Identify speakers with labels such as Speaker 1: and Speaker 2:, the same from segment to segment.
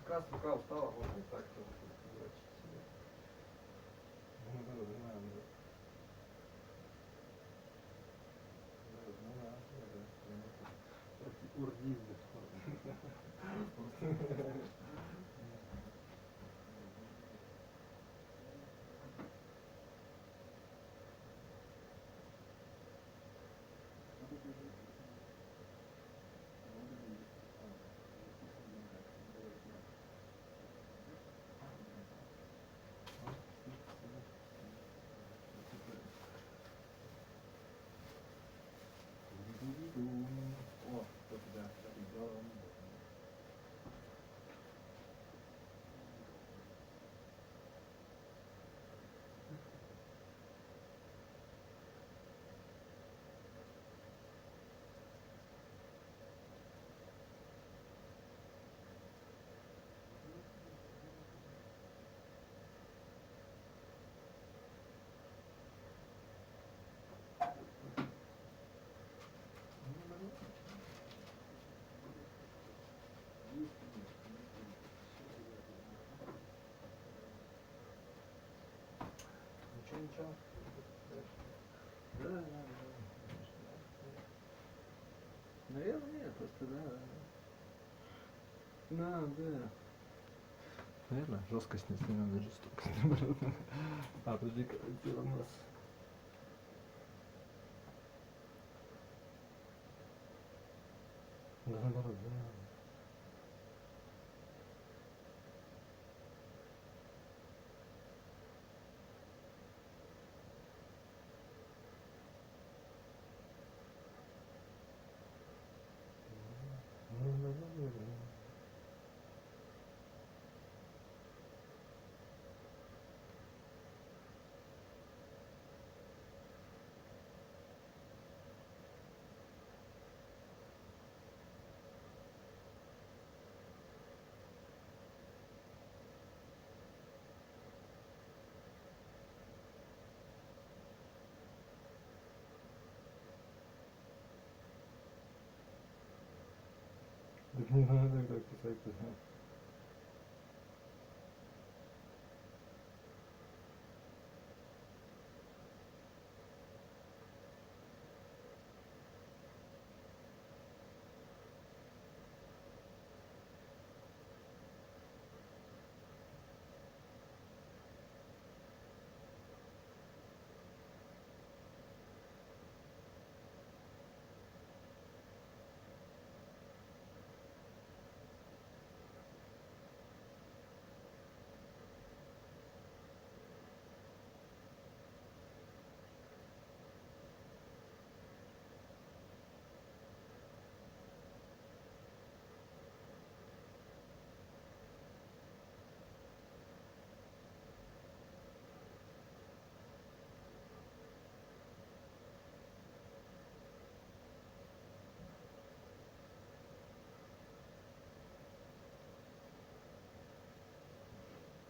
Speaker 1: Как раз рука устала, вот и так тоже дурачить себе. Урдизм. О, вот да, сделал. Ничего. Да. Наверное, нет, просто да. Да. Наверное, жесткость не надо, жестокость наоборот. А, подожди, дело у нас. Да наоборот, да. Не надо так писать.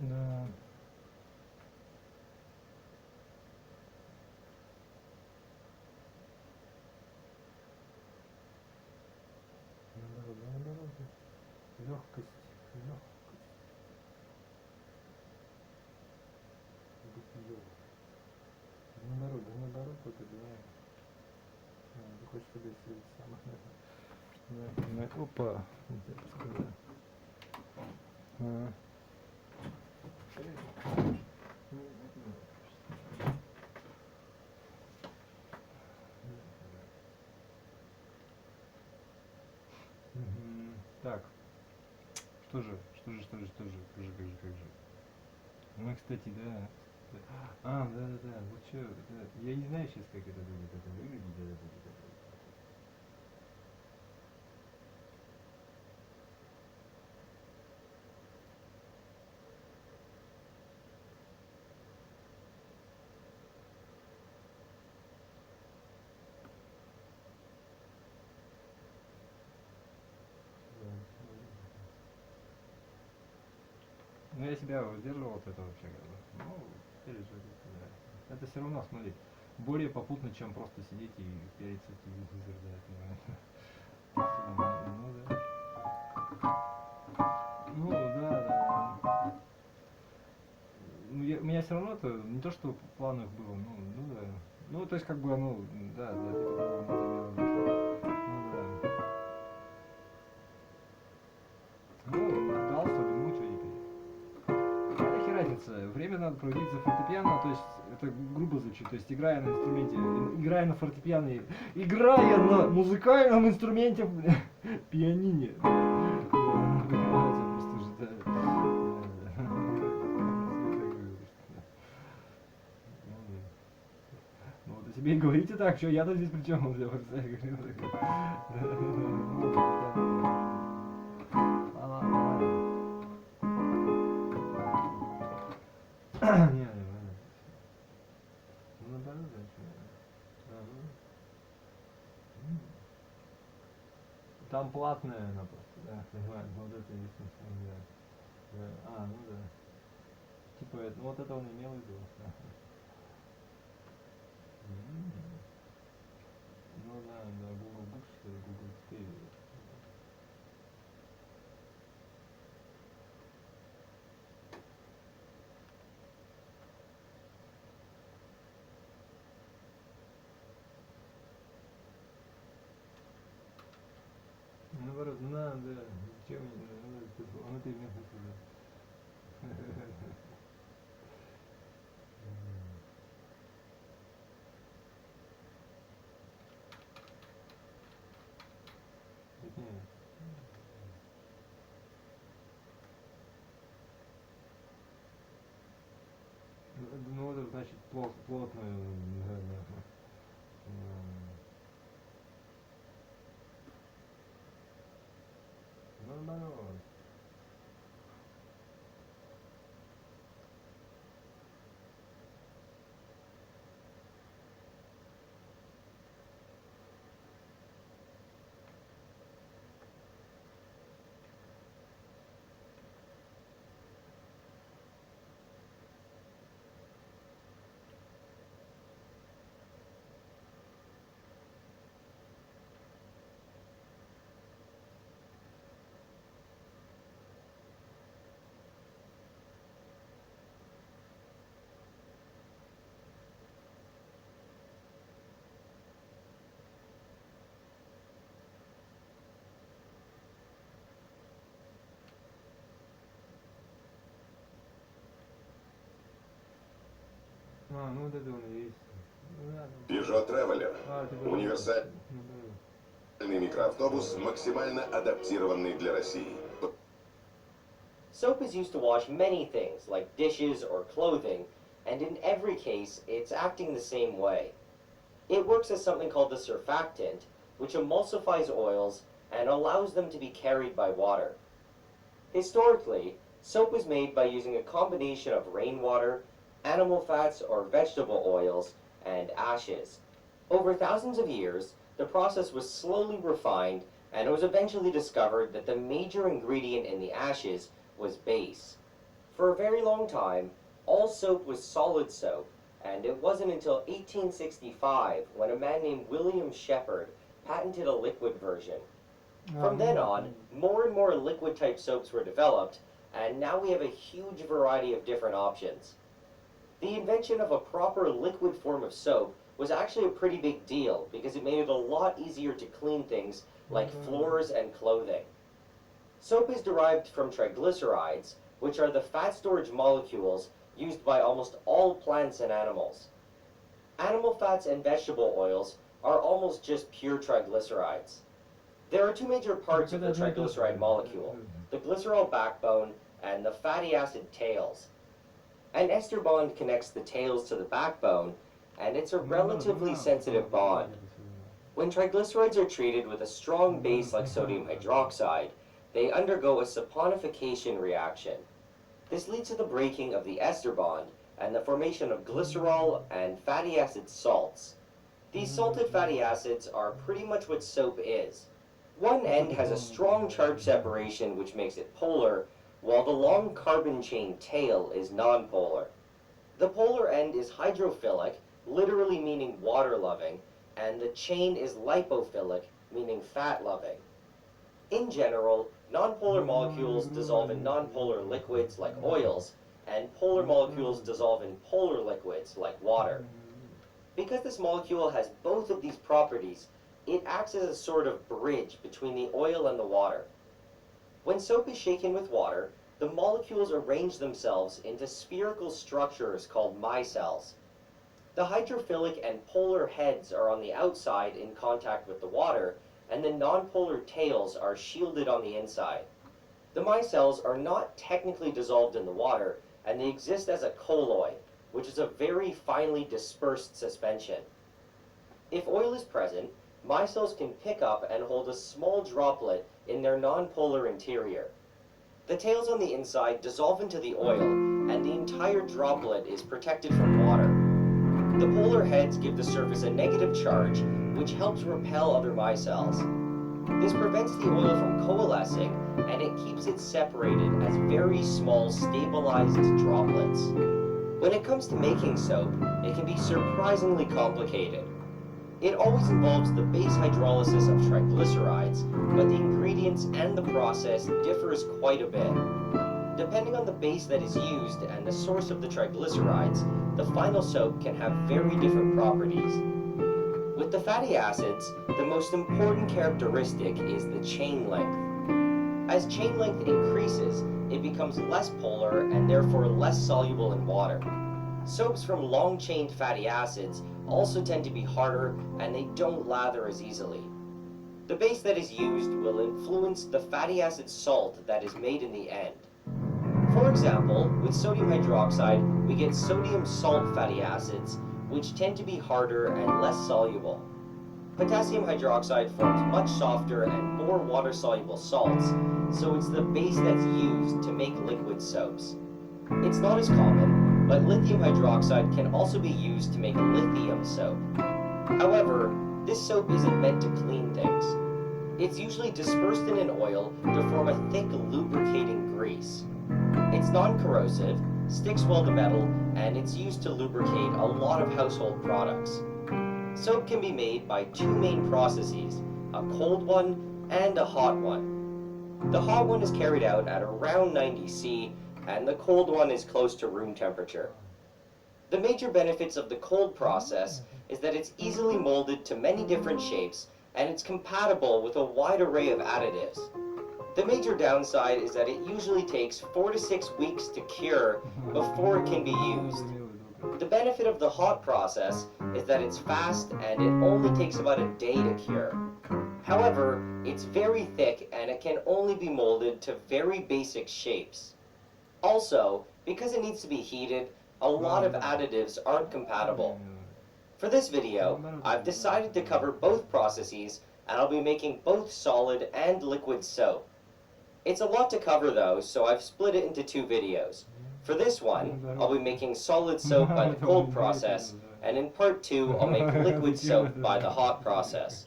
Speaker 1: Да. Наоборот. Легкость. Бытие. Наоборот, это да. Ты хочешь, чтобы я самое. Опа. Так. Что же, как же. Мы, кстати, да. Да. Вот что, да. Я не знаю сейчас, как это будет выглядеть. Ну я себя сдерживал от этого вообще, как бы. Ну, теперь уже, да. Это все равно, смотри, более попутно, чем просто сидеть и периться телевизор, да, это, ну да. Ну да, да. Ну, у меня все равно это не то, что в планах было, ну да. Ну, то есть как бы, ну, да, да, типа того, ну, это ну да. Ну, дался, ну, что теперь. Какая разница? Время надо проводить за фортепиано, то есть это грубо звучит, то есть играя на инструменте, играя на фортепиано, играя на музыкальном инструменте пианине. Просто уже, да. Ну вот, тебе и говорите так, что я-то здесь при чем? Там платная она просто, да, понимаю, вот это единственное, да. Да. А, ну да. Типа, ну вот это он имел в виду. Да. Ну да, да, Google Books, Google Pay. Наоборот, надо, зачем он это имел в виду. Ну это значит плотно, да, да. Нормально. А, ну вот это он и есть.
Speaker 2: Peugeot Traveler. Универсальный микроавтобус, максимально адаптированный для России.
Speaker 3: Soap is used to wash many things, like dishes or clothing, and in every case, it's acting the same way. It works as something called the surfactant, which emulsifies oils and allows them to be carried by water. Historically, soap was made by using a combination of rainwater, animal fats or vegetable oils, and ashes. Over thousands of years, the process was slowly refined, and it was eventually discovered that the major ingredient in the ashes was base. For a very long time, all soap was solid soap, and it wasn't until 1865 when a man named William Shepherd patented a liquid version. From then on, more and more liquid-type soaps were developed, and now we have a huge variety of different options. The invention of a proper liquid form of soap was actually a pretty big deal because it made it a lot easier to clean things like floors and clothing. Soap is derived from triglycerides, which are the fat storage molecules used by almost all plants and animals. Animal fats and vegetable oils are almost just pure triglycerides. There are two major parts of the triglyceride molecule, the glycerol backbone and the fatty acid tails. An ester bond connects the tails to the backbone, and it's a relatively sensitive bond. When triglycerides are treated with a strong base like sodium hydroxide, they undergo a saponification reaction. This leads to the breaking of the ester bond and the formation of glycerol and fatty acid salts. These salted fatty acids are pretty much what soap is. One end has a strong charge separation which makes it polar, while the long carbon chain tail is nonpolar. The polar end is hydrophilic, literally meaning water-loving, and the chain is lipophilic, meaning fat-loving. In general, nonpolar molecules dissolve in nonpolar liquids like oils, and polar molecules dissolve in polar liquids like water. Because this molecule has both of these properties, it acts as a sort of bridge between the oil and the water. When soap is shaken with water, the molecules arrange themselves into spherical structures called micelles. The hydrophilic and polar heads are on the outside in contact with the water, and the nonpolar tails are shielded on the inside. The micelles are not technically dissolved in the water, and they exist as a colloid, which is a very finely dispersed suspension. If oil is present, micelles can pick up and hold a small droplet in their nonpolar interior. The tails on the inside dissolve into the oil, and the entire droplet is protected from water. The polar heads give the surface a negative charge, which helps repel other micelles. This prevents the oil from coalescing, and it keeps it separated as very small, stabilized droplets. When it comes to making soap, it can be surprisingly complicated. It always involves the base hydrolysis of triglycerides, but the ingredients and the process differs quite a bit. Depending on the base that is used and the source of the triglycerides, the final soap can have very different properties. With the fatty acids, the most important characteristic is the chain length. As chain length increases, it becomes less polar and therefore less soluble in water. Soaps from long-chained fatty acids also tend to be harder, and they don't lather as easily. The base that is used will influence the fatty acid salt that is made in the end. For example, with sodium hydroxide, we get sodium salt fatty acids, which tend to be harder and less soluble. Potassium hydroxide forms much softer and more water-soluble salts, so it's the base that's used to make liquid soaps. It's not as common, but lithium hydroxide can also be used to make lithium soap. However, this soap isn't meant to clean things. It's usually dispersed in an oil to form a thick lubricating grease. It's non-corrosive, sticks well to metal, and it's used to lubricate a lot of household products. Soap can be made by two main processes, a cold one and a hot one. The hot one is carried out at around 90 C, and the cold one is close to room temperature. The major benefits of the cold process is that it's easily molded to many different shapes, and it's compatible with a wide array of additives. The major downside is that it usually takes 4 to 6 weeks to cure before it can be used. The benefit of the hot process is that it's fast and it only takes about a day to cure. However, it's very thick and it can only be molded to very basic shapes. Also, because it needs to be heated, a lot of additives aren't compatible. For this video, I've decided to cover both processes, and I'll be making both solid and liquid soap. It's a lot to cover though, so I've split it into two videos. For this one, I'll be making solid soap by the cold process, and in part 2, I'll make liquid soap by the hot process.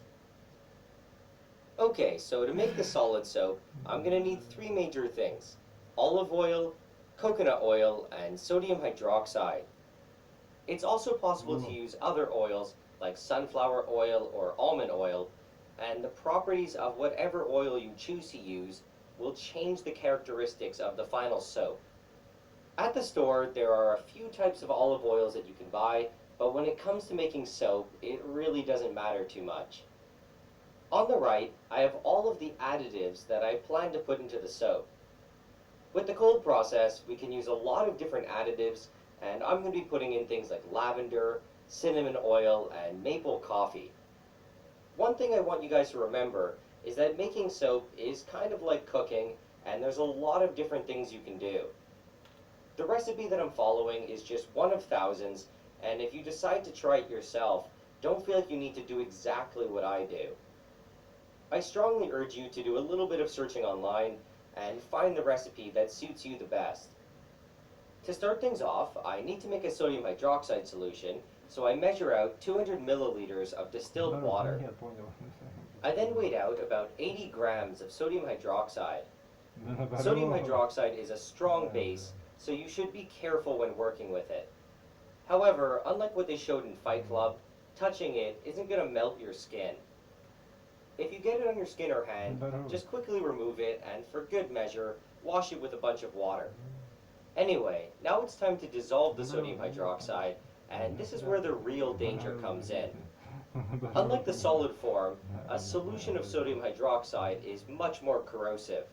Speaker 3: Okay, so to make the solid soap, I'm going to need 3 major things: olive oil, coconut oil, and sodium hydroxide. It's also possible to use other oils like sunflower oil or almond oil, and the properties of whatever oil you choose to use will change the characteristics of the final soap. At the store, there are a few types of olive oils that you can buy, but when it comes to making soap, it really doesn't matter too much. On the right, I have all of the additives that I plan to put into the soap. With the cold process, we can use a lot of different additives, and I'm going to be putting in things like lavender, cinnamon oil, and maple coffee. One thing I want you guys to remember is that making soap is kind of like cooking, and there's a lot of different things you can do. The recipe that I'm following is just one of thousands, and if you decide to try it yourself, don't feel like you need to do exactly what I do. I strongly urge you to do a little bit of searching online and find the recipe that suits you the best. To start things off, I need to make a sodium hydroxide solution, so I measure out 200 milliliters of distilled water. I then weighed out about 80 grams of sodium hydroxide. Sodium hydroxide is a strong base, so you should be careful when working with it. However, unlike what they showed in Fight Club, touching it isn't going to melt your skin. If you get it on your skin or hand, just quickly remove it and, for good measure, wash it with a bunch of water. Anyway, now it's time to dissolve the sodium hydroxide, and this is where the real danger comes in. Unlike the solid form, a solution of sodium hydroxide is much more corrosive.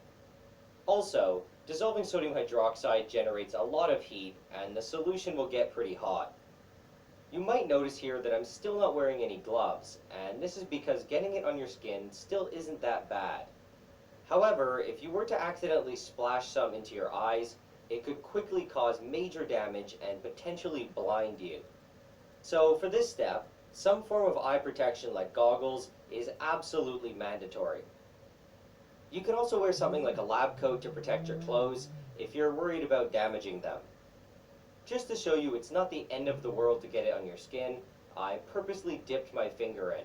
Speaker 3: Also, dissolving sodium hydroxide generates a lot of heat, and the solution will get pretty hot. You might notice here that I'm still not wearing any gloves, and this is because getting it on your skin still isn't that bad. However, if you were to accidentally splash some into your eyes, it could quickly cause major damage and potentially blind you. So for this step, some form of eye protection like goggles is absolutely mandatory. You can also wear something like a lab coat to protect your clothes if you're worried about damaging them. Just to show you it's not the end of the world to get it on your skin, I purposely dipped my finger in.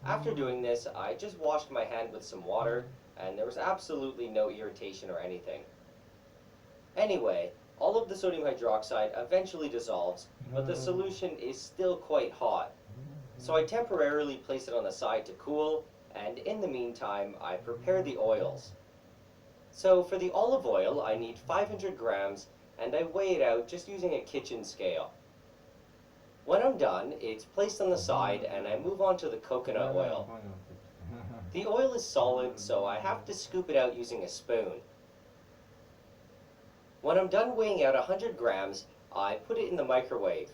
Speaker 3: After doing this, I just washed my hand with some water, and there was absolutely no irritation or anything. Anyway, all of the sodium hydroxide eventually dissolves, but the solution is still quite hot. So I temporarily place it on the side to cool, and in the meantime, I prepare the oils. So for the olive oil, I need 500 grams, and I weigh it out just using a kitchen scale. When I'm done, it's placed on the side, and I move on to the coconut oil. The oil is solid, so I have to scoop it out using a spoon. When I'm done weighing out 100 grams, I put it in the microwave.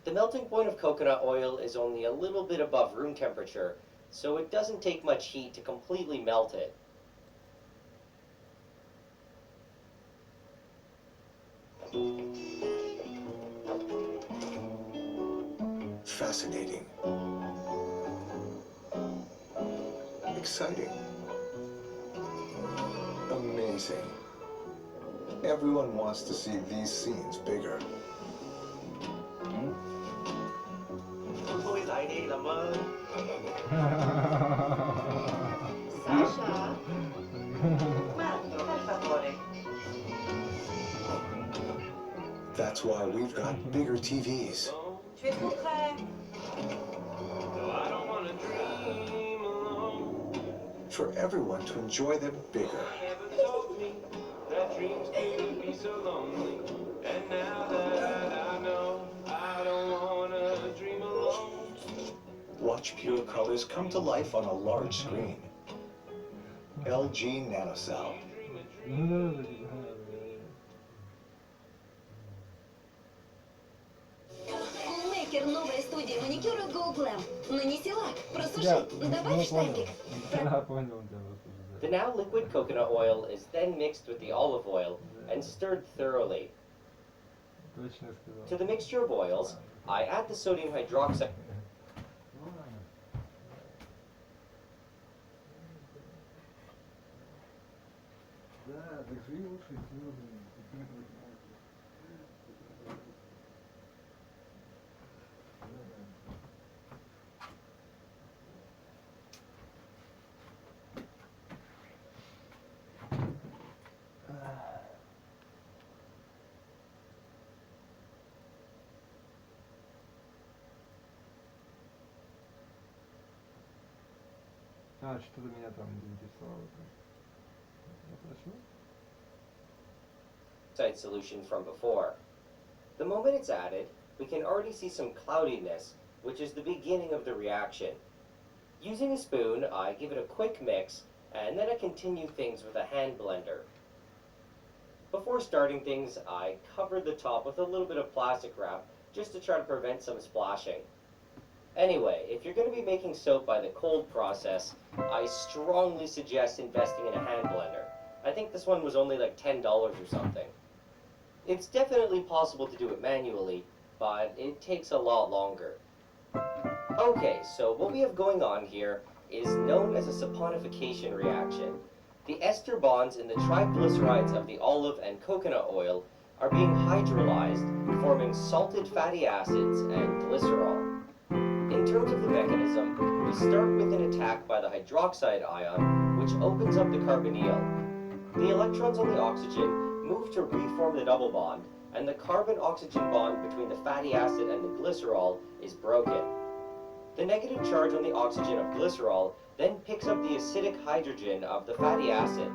Speaker 3: The melting point of coconut oil is only a little bit above room temperature, so it doesn't take much heat to completely melt it.
Speaker 4: Fascinating. Exciting. Amazing. Everyone wants to see these scenes bigger.
Speaker 5: Sasha? Marco, per favore.
Speaker 4: That's why we've got bigger TVs.
Speaker 5: Tu es trop près.
Speaker 4: For everyone to enjoy them bigger. Watch pure colors come to life on a large screen. LG NanoCell.
Speaker 6: Мейкер новой студии маникюра GUBAEV. Нанеси лак, просуши, добавь штампик.
Speaker 3: The now liquid coconut oil is then mixed with the olive oil and stirred thoroughly. To the mixture of oils, I add the sodium hydroxide.
Speaker 1: А, что-то меня там заинтересовало.
Speaker 3: Solution from before. The moment it's added, we can already see some cloudiness, which is the beginning of the reaction. Using a spoon, I give it a quick mix, and then I continue things with a hand blender. Before starting things, I cover the top with a little bit of plastic wrap, just to try to prevent some splashing. Anyway, if you're going to be making soap by the cold process, I strongly suggest investing in a hand blender. I think this one was only like $10 or something. It's definitely possible to do it manually, but it takes a lot longer. Okay, so what we have going on here is known as a saponification reaction. The ester bonds in the triglycerides of the olive and coconut oil are being hydrolyzed, forming salted fatty acids and glycerol. In In terms of the mechanism, we start with an attack by the hydroxide ion, which opens up the carbonyl. The electrons on the oxygen move to reform the double bond, and the carbon-oxygen bond between the fatty acid and the glycerol is broken. The negative charge on the oxygen of glycerol then picks up the acidic hydrogen of the fatty acid.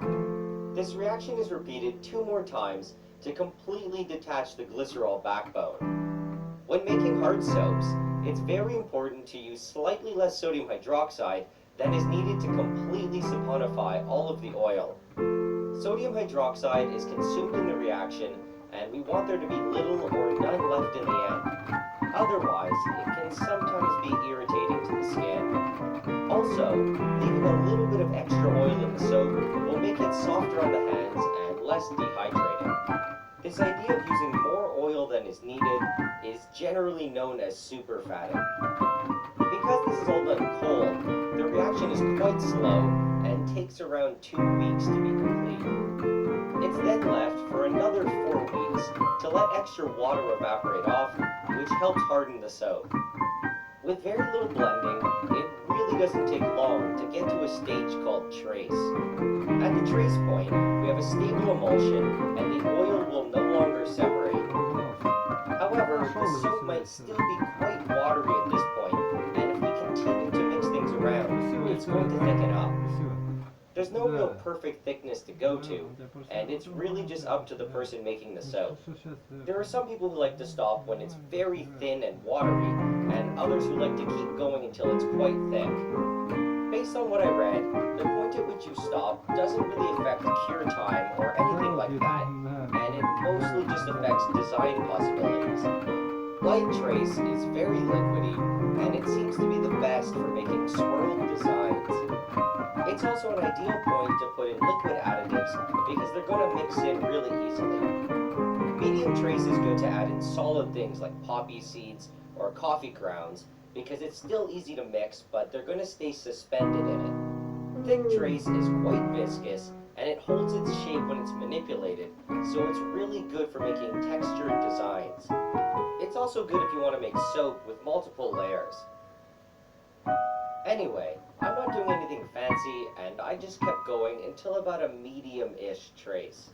Speaker 3: This reaction is repeated 2 more times to completely detach the glycerol backbone. When making hard soaps, it's very important to use slightly less sodium hydroxide than is needed to completely saponify all of the oil. Sodium hydroxide is consumed in the reaction, and we want there to be little or none left in the end. Otherwise, it can sometimes be irritating to the skin. Also, leaving a little bit of extra oil in the soap will make it softer on the hands and less dehydrating. This idea of using more oil than is needed is generally known as superfatting. Because this is all done cold, the reaction is quite slow and takes around 2 weeks to be complete. It's then left for another 4 weeks to let extra water evaporate off, which helps harden the soap. With very little blending, it really doesn't take long to get to a stage called trace. At the trace point, we have a stable emulsion and the oil will no longer separate. However, the soap might still be quite watery at this point, and if we continue to mix things around, it's going to thicken up. There's no real perfect thickness to go to, and it's really just up to the person making the soap. There are some people who like to stop when it's very thin and watery, and others who like to keep going until it's quite thick. Based on what I read, the point at which you stop doesn't really affect cure time or anything like that, and it mostly just affects design possibilities. Light trace is very liquidy, and it seems to be the best for making swirled designs. It's also an ideal point to put in liquid additives because they're going to mix in really easily. Medium trace is good to add in solid things like poppy seeds or coffee grounds because it's still easy to mix, but they're going to stay suspended in it. Thick trace is quite viscous and it holds its shape when it's manipulated, so it's really good for making textured designs. It's also good if you want to make soap with multiple layers. Anyway, I'm not doing anything fancy, and I just kept going until about a medium-ish trace.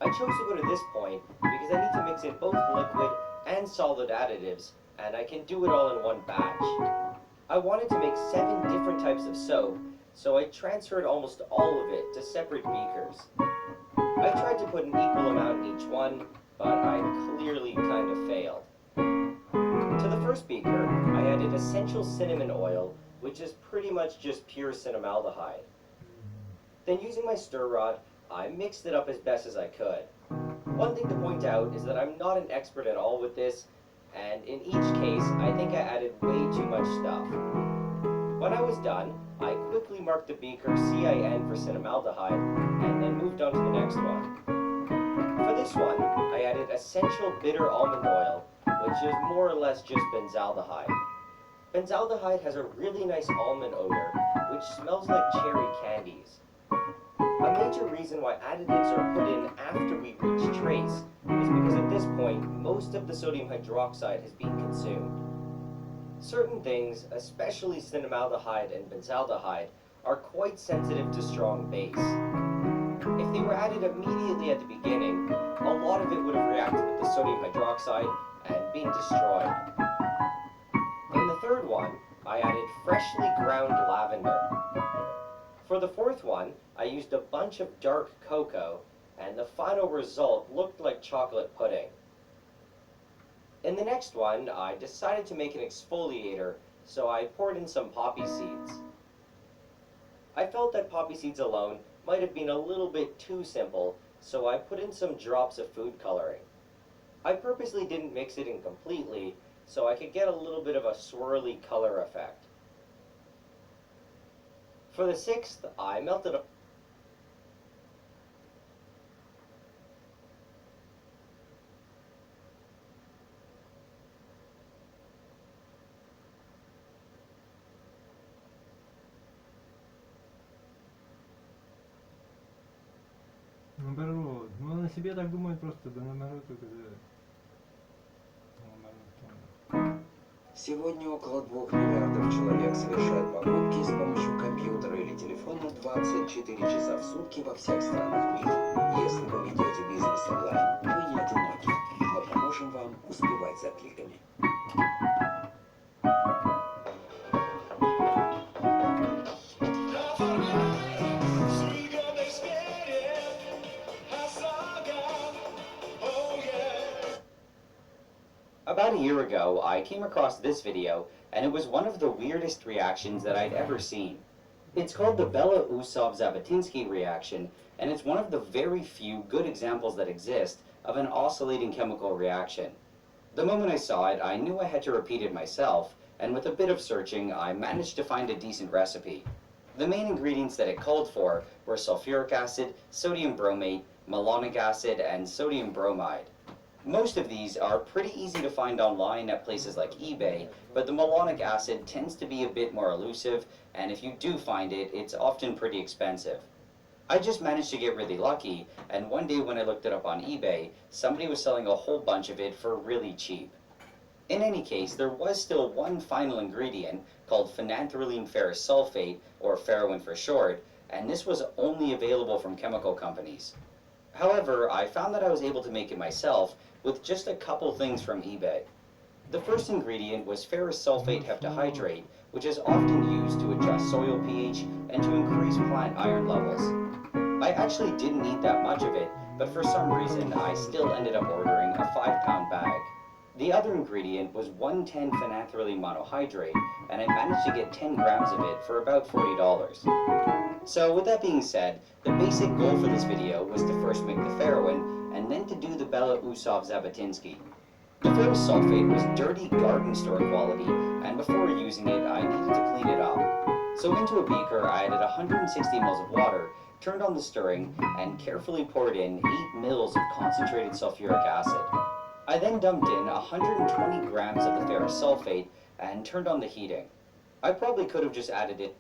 Speaker 3: I chose to go to this point because I need to mix in both liquid and solid additives, and I can do it all in one batch. I wanted to make 7 different types of soap, so I transferred almost all of it to separate beakers. I tried to put an equal amount in each one, but I clearly kind of failed. To the first beaker, I added essential cinnamon oil, which is pretty much just pure cinnamaldehyde. Then using my stir rod, I mixed it up as best as I could. One thing to point out is that I'm not an expert at all with this, and in each case, I think I added way too much stuff. When I was done, I quickly marked the beaker CIN for cinnamaldehyde, and then moved on to the next one. For this one, I added essential bitter almond oil, which is more or less just benzaldehyde. Benzaldehyde has a really nice almond odor, which smells like cherry candies. A major reason why additives are put in after we reach trace is because at this point, most of the sodium hydroxide has been consumed. Certain things, especially cinnamaldehyde and benzaldehyde, are quite sensitive to strong base. If they were added immediately at the beginning, a lot of it would have reacted with the sodium hydroxide and been destroyed. In the third one, I added freshly ground lavender. For the fourth one, I used a bunch of dark cocoa, and the final result looked like chocolate pudding. In the next one, I decided to make an exfoliator, so I poured in some poppy seeds. I felt that poppy seeds alone might have been a little bit too simple, so I put in some drops of food coloring. I purposely didn't mix it in completely, so I could get a little bit of a swirly color effect. For the sixth, I melted a
Speaker 1: Наоборот. Ну, она себе так думает просто, да наоборот, когда...
Speaker 7: Сегодня около 2 миллиардов человек совершают покупки с помощью компьютера или телефона 24 часа в сутки во всех странах мира. Если вы ведете бизнес онлайн, вы не одиноки. Мы поможем вам успевать за кликами.
Speaker 3: About a year ago, I came across this video, and it was one of the weirdest reactions that I'd ever seen. It's called the Belousov-Zhabotinsky reaction, and it's one of the very few good examples that exist of an oscillating chemical reaction. The moment I saw it, I knew I had to repeat it myself, and with a bit of searching, I managed to find a decent recipe. The main ingredients that it called for were sulfuric acid, sodium bromate, malonic acid, and sodium bromide. Most of these are pretty easy to find online at places like eBay, but the malonic acid tends to be a bit more elusive, and if you do find it, it's often pretty expensive. I just managed to get really lucky, and one day when I looked it up on eBay, somebody was selling a whole bunch of it for really cheap. In any case, there was still one final ingredient called phenanthrylene ferrous sulfate, or ferroin for short, and this was only available from chemical companies. However, I found that I was able to make it myself with just a couple things from eBay. The first ingredient was ferrous sulfate heptahydrate, which is often used to adjust soil pH and to increase plant iron levels. I actually didn't need that much of it, but for some reason I still ended up ordering a 5-pound bag. The other ingredient was 110 phenanthrylene monohydrate, and I managed to get 10 grams of it for about $40. So with that being said, the basic goal for this video was to first make the ferroin, and then to do the Belousov-Zhabotinsky. The ferrous sulfate was dirty garden store quality, and before using it, I needed to clean it up. So into a beaker, I added 160 ml of water, turned on the stirring, and carefully poured in 8 ml of concentrated sulfuric acid. I then dumped in 120 grams of the ferrous sulfate and turned on the heating. I probably could have just added it